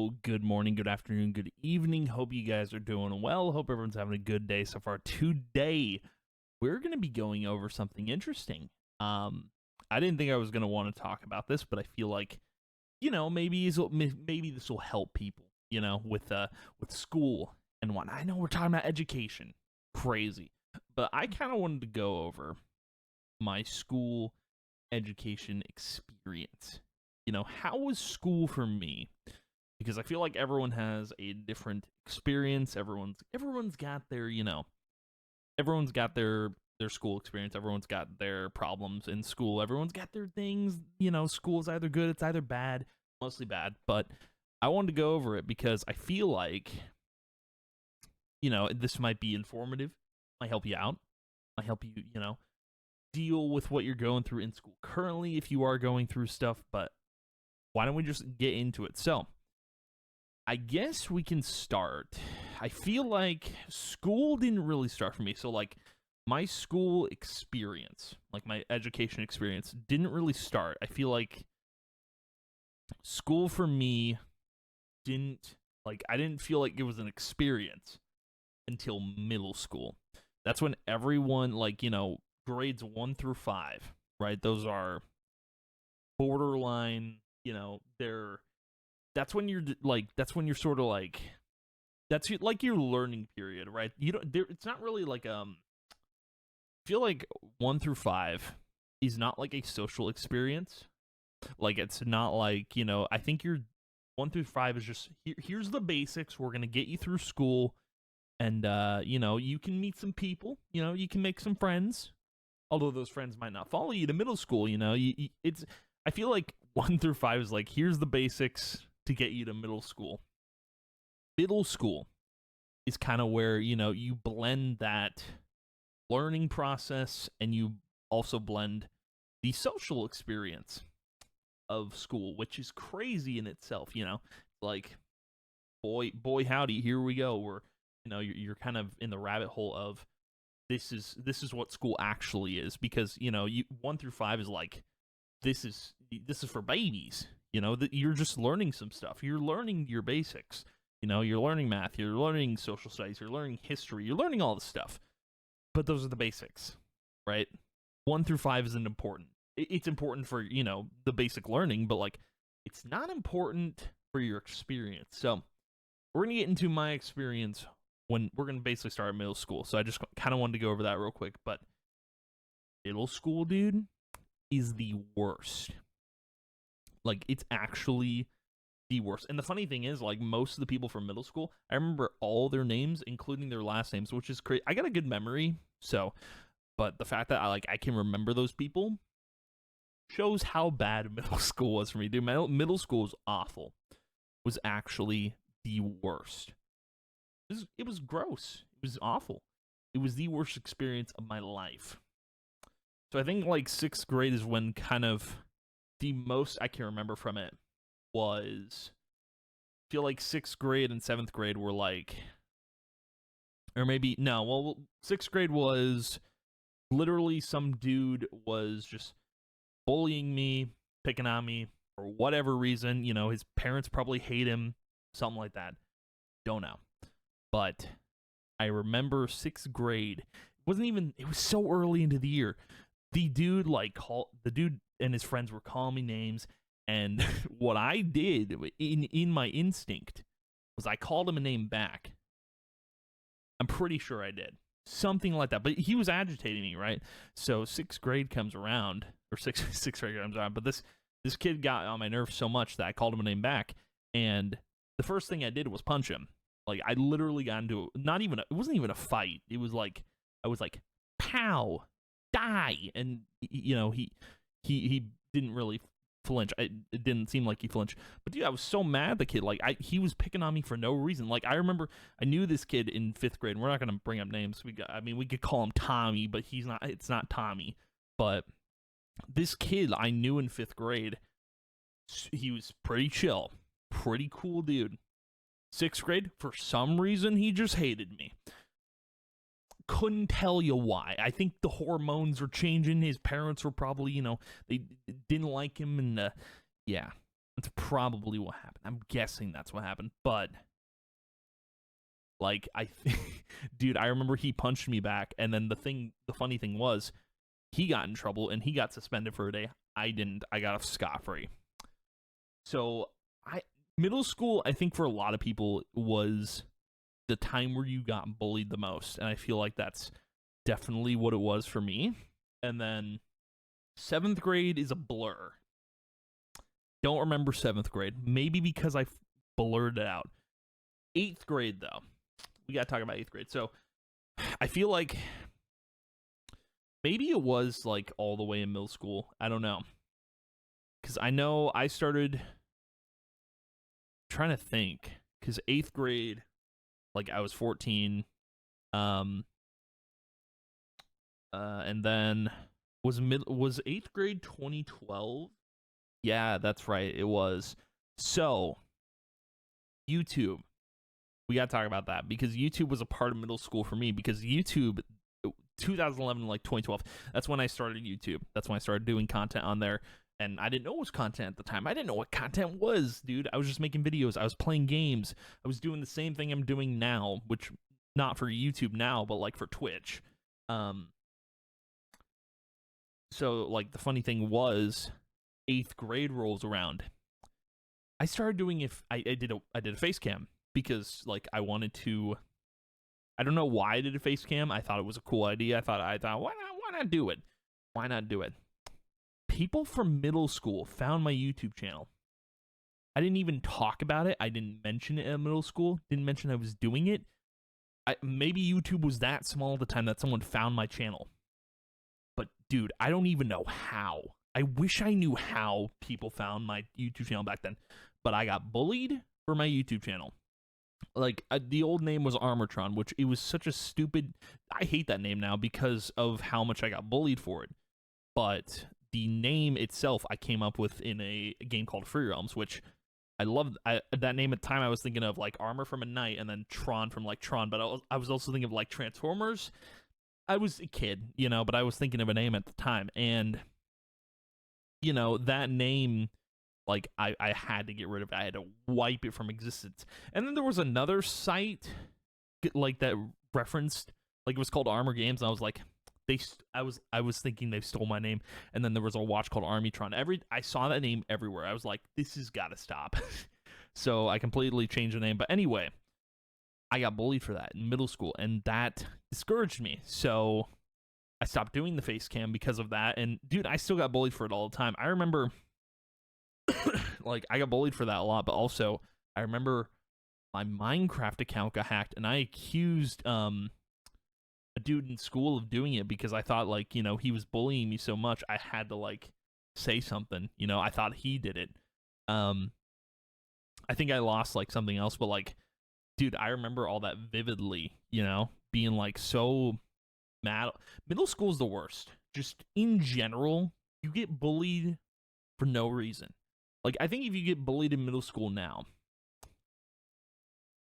Hello, good morning, good afternoon, good evening. Hope you guys are doing well. Hope everyone's having a good day so far. Today, we're going to be going over something interesting. Um, I didn't think I was going to want to talk about this, but I feel like, maybe this will help people, with school and whatnot. I know we're talking about education. Crazy. But I kind of wanted to go over my school education experience. How was school for me? Because I feel like everyone has a different experience. Everyone's got their, everyone's got their school experience. Everyone's got their problems in school. Everyone's got their things. School's either good, it's either bad, mostly bad. But I wanted to go over it because I feel like, this might be informative, might help you out, might help you, deal with what you're going through in school currently if you are going through stuff. But why don't we just get into it? So, I guess we can start. I feel like school didn't really start for me. So, like, my school experience, like my education experience, didn't really start. I feel like school for me I didn't feel like it was an experience until middle school. That's when everyone, grades 1 through 5, right? Those are borderline, they're that's when you're sort of like like your learning period, right? You don't there It's not really like I feel like 1 through 5 is not like a social experience. Like it's not like, I think you're 1 through 5 is just here's the basics. We're gonna get you through school, and you can meet some people, you can make some friends. Although those friends might not follow you to middle school, it's I feel like 1 through 5 is like here's the basics to get you to middle school. Middle school is kind of where, you blend that learning process and you also blend the social experience of school, which is crazy in itself, like boy howdy, here we go. You're kind of in the rabbit hole of this is what school actually is, because 1 through 5 is like this is for babies. That you're just learning some stuff. You're learning your basics. You're learning math. You're learning social studies. You're learning history. You're learning all this stuff. But those are the basics, right? 1 through 5 isn't important. It's important for the basic learning, but like it's not important for your experience. So we're gonna get into my experience when we're gonna basically start at middle school. So I just kind of wanted to go over that real quick. But middle school, dude, is the worst. Like, it's actually the worst. And the funny thing is, like, most of the people from middle school, I remember all their names, including their last names, which is crazy. I got a good memory, so, but the fact that I can remember those people shows how bad middle school was for me, dude. Middle school was awful. It was actually the worst. It was gross. It was awful. It was the worst experience of my life. So I think, like, 6th grade is when kind of the most I can remember from it was, I feel like 6th grade and 7th grade were like, or maybe, no, well, 6th grade was literally some dude was just bullying me, picking on me for whatever reason. His parents probably hate him, something like that. Don't know. But I remember 6th grade. It was so early into the year. The dude and his friends were calling me names, and what I did in my instinct was I called him a name back. I'm pretty sure I did something like that, but he was agitating me, right? So 6th grade comes around, or sixth grade comes around, but this kid got on my nerves so much that I called him a name back, and the first thing I did was punch him. Like, I literally got into it wasn't even a fight. It was like I was like, pow, die, and he didn't really flinch. It didn't seem like he flinched. But dude, I was so mad. The kid, he was picking on me for no reason. Like, I remember I knew this kid in 5th grade. And we're not gonna bring up names. We could call him Tommy, but he's not. It's not Tommy. But this kid I knew in 5th grade, he was pretty chill, pretty cool dude. 6th grade, for some reason, he just hated me. Couldn't tell you why. I think the hormones are changing. His parents were probably, they didn't like him, and yeah. That's probably what happened. I'm guessing that's what happened. But like dude, I remember he punched me back, and then the funny thing was, he got in trouble and he got suspended for a day. I didn't. I got off scot-free. So I middle school, I think for a lot of people, was the time where you got bullied the most, and I feel like that's definitely what it was for me. And then 7th grade is a blur. Don't remember 7th grade. Maybe because I blurred it out. 8th grade, though. We got to talk about 8th grade. So I feel like maybe it was like all the way in middle school. I don't know. Because I know I started trying to think. Because 8th grade, like I was 14. And then was 8th grade 2012? Yeah, that's right. It was. So YouTube, we got to talk about that, because YouTube was a part of middle school for me, because YouTube 2011 like 2012, that's when I started YouTube. That's when I started doing content on there, and I didn't know it was content at the time. I didn't know what content was, dude. I was just making videos. I was playing games. I was doing the same thing I'm doing now, which not for YouTube now, but like for Twitch. So like the funny thing was, 8th grade rolls around. I started doing I did a face cam, because like I wanted to. I don't know why I did a face cam. I thought it was a cool idea. I thought why not do it? Why not do it? People from middle school found my YouTube channel. I didn't even talk about it. I didn't mention it at middle school. Didn't mention I was doing it. Maybe YouTube was that small at the time that someone found my channel. But dude, I don't even know how. I wish I knew how people found my YouTube channel back then. But I got bullied for my YouTube channel. Like, the old name was Armortron, which it was such a stupid. I hate that name now because of how much I got bullied for it. But the name itself I came up with in a game called Free Realms, which I loved. That name at the time, I was thinking of like Armor from a Knight, and then Tron from like Tron. But I was also thinking of like Transformers. I was a kid, but I was thinking of a name at the time. And, that name, like, I had to get rid of it. I had to wipe it from existence. And then there was another site, like, that referenced, like, it was called Armor Games, and I was like, I was thinking they stole my name. And then there was a watch called Armitron. I saw that name everywhere. I was like, this has got to stop. So I completely changed the name. But anyway, I got bullied for that in middle school, and that discouraged me. So I stopped doing the face cam because of that. And dude, I still got bullied for it all the time. I remember like I got bullied for that a lot, but also I remember my Minecraft account got hacked, and I accused a dude in school of doing it because I thought, like, he was bullying me so much I had to like say something. I thought he did it. I think I lost like something else, but like, dude, I remember all that vividly, being like so mad. Middle school is the worst. Just in general, you get bullied for no reason. Like, I think if you get bullied in middle school now,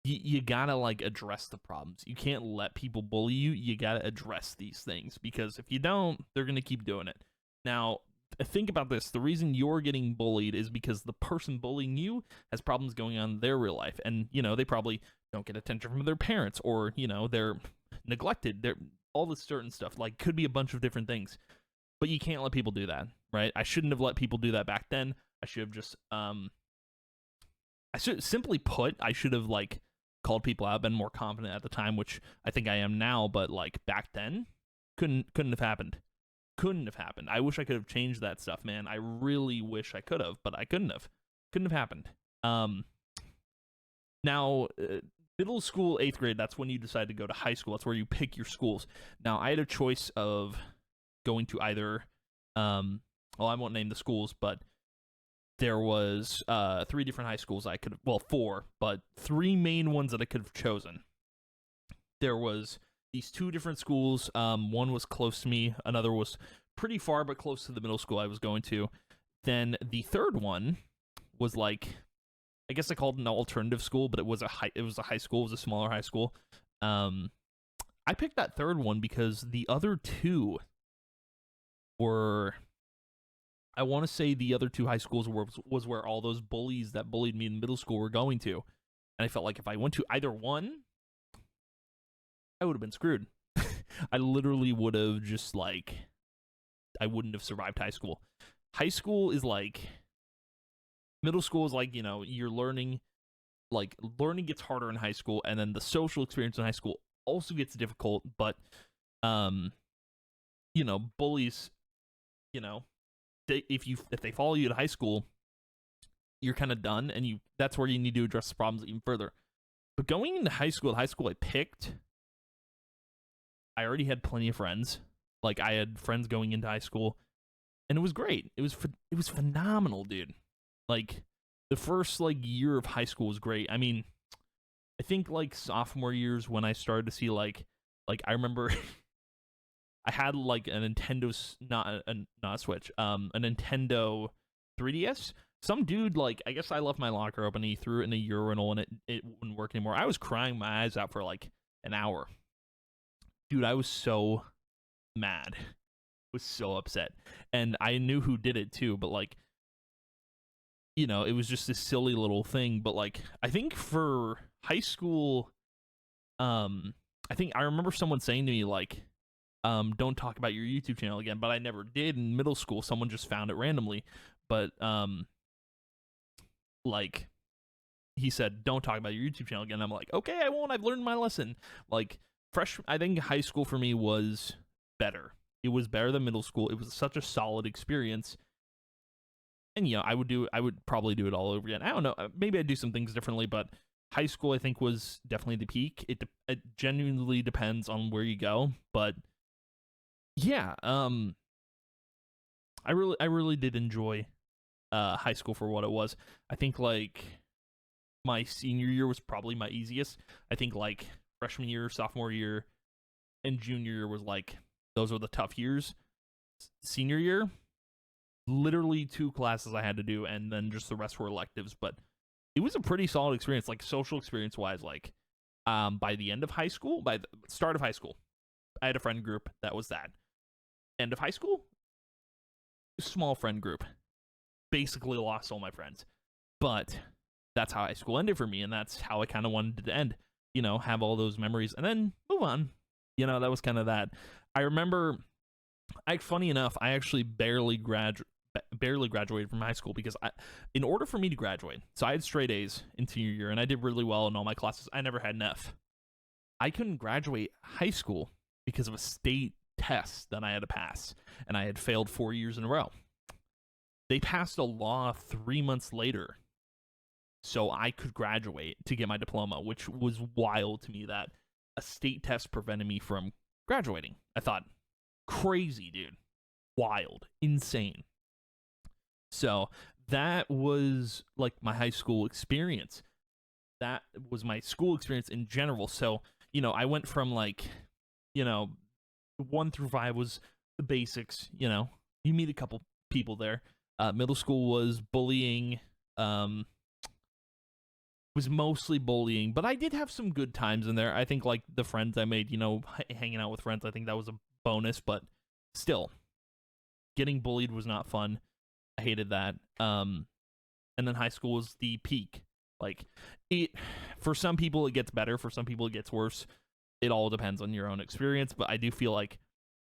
you gotta like address the problems. You can't let people bully you. You gotta address these things, because if you don't, they're gonna keep doing it. Now, think about this. The reason you're getting bullied is because the person bullying you has problems going on in their real life. And, they probably don't get attention from their parents, or, they're neglected. They're all this certain stuff. Like, could be a bunch of different things. But you can't let people do that, right? I shouldn't have let people do that back then. I should have just, simply put, I should have, like, called people out, been more confident at the time, which I think I am now. But, like, back then, couldn't have happened. Couldn't have happened. I wish I could have changed that stuff, man. I really wish I could have, but I couldn't have. Couldn't have happened. Now, middle school, 8th grade, that's when you decide to go to high school. That's where you pick your schools. Now, I had a choice of going to either, well, I won't name the schools, but there was 3 different high schools I could have, well, 4, but 3 main ones that I could have chosen. There was these 2 different schools. One was close to me. Another was pretty far, but close to the middle school I was going to. Then the third one was like, I guess I called it an alternative school, but it was a high school. It was a smaller high school. I picked that third one because the other 2 were I want to say the other two high schools was where all those bullies that bullied me in middle school were going to. And I felt like if I went to either one, I would have been screwed. I literally would have just like, I wouldn't have survived high school. High school is like, middle school is like, you're learning, like learning gets harder in high school, and then the social experience in high school also gets difficult, but bullies, if they follow you to high school, you're kind of done, and that's where you need to address the problems even further. But going into high school, I picked, I already had plenty of friends. Like I had friends going into high school, and it was great. It was phenomenal, dude. Like the first like year of high school was great. I mean, I think like sophomore years when I started to see like I remember I had like a Nintendo, not a Switch, a Nintendo 3DS. Some dude, like, I guess I left my locker open and he threw it in a urinal and it wouldn't work anymore. I was crying my eyes out for like an hour. Dude, I was so mad. I was so upset. And I knew who did it too, but like, it was just this silly little thing. But like, I think for high school, I think I remember someone saying to me like, don't talk about your YouTube channel again, but I never did in middle school. Someone just found it randomly. But like he said, don't talk about your YouTube channel again. I'm like, okay, I won't. I've learned my lesson. Like I think high school for me was better. It was better than middle school. It was such a solid experience. And I would probably do it all over again. I don't know. Maybe I'd do some things differently, but high school I think was definitely the peak. It genuinely depends on where you go, but yeah, I really did enjoy high school for what it was. I think like my senior year was probably my easiest. I think like freshman year, sophomore year, and junior year was like, those were the tough years. Senior year, literally 2 classes I had to do, and then just the rest were electives. But it was a pretty solid experience, like social experience wise. Like by the end of high school, by the start of high school, I had a friend group that was that. End of high school, small friend group. Basically lost all my friends. But that's how high school ended for me, and that's how I kind of wanted it to end. Have all those memories and then move on. That was kind of that. I remember, funny enough, I actually barely graduated from high school because in order for me to graduate, so I had straight A's in senior year, and I did really well in all my classes. I never had an F. I couldn't graduate high school because of a state test that I had to pass, and I had failed 4 years in a row. They passed a law 3 months later so I could graduate to get my diploma, which was wild to me that a state test prevented me from graduating. I thought, crazy, dude. Wild. Insane. So that was like my high school experience. That was my school experience in general. So, I went from like, 1 through 5 was the basics, you meet a couple people there. Middle school was bullying, was mostly bullying, but I did have some good times in there. I think like the friends I made, hanging out with friends, I think that was a bonus, but still, getting bullied was not fun. I hated that. And then high school was the peak. Like for some people it gets better, for some people it gets worse. It all depends on your own experience, but I do feel like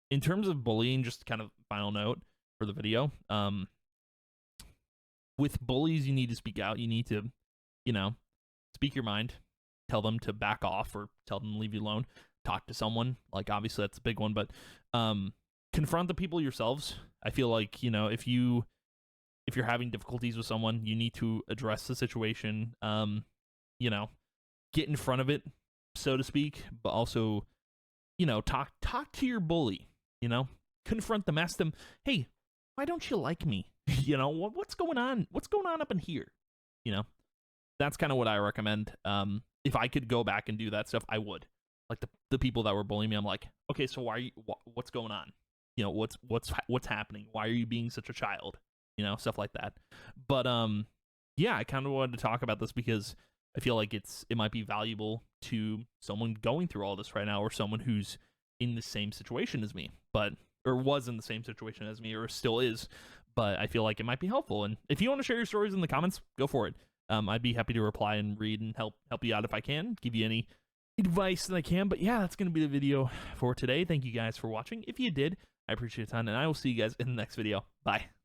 in terms of bullying, just kind of final note for the video, with bullies, you need to speak out. You need to, speak your mind, tell them to back off or tell them to leave you alone, talk to someone. Like, obviously that's a big one, but confront the people yourselves. I feel like, if you're having difficulties with someone, you need to address the situation, get in front of it, so to speak, but also, talk to your bully, confront them, ask them, hey, why don't you like me? What's going on? What's going on up in here? That's kind of what I recommend. If I could go back and do that stuff, I would. Like the people that were bullying me, I'm like, okay, so why are you, what's going on? What's happening? Why are you being such a child? Stuff like that. But yeah, I kind of wanted to talk about this because I feel like it might be valuable to someone going through all this right now, or someone who's in the same situation as me, or was in the same situation as me, or still is. but I feel like it might be helpful. And if you want to share your stories in the comments, go for it. I'd be happy to reply and read and help you out if I can, give you any advice that I can. But yeah, that's going to be the video for today. Thank you guys for watching. If you did, I appreciate it a ton, and I will see you guys in the next video. Bye.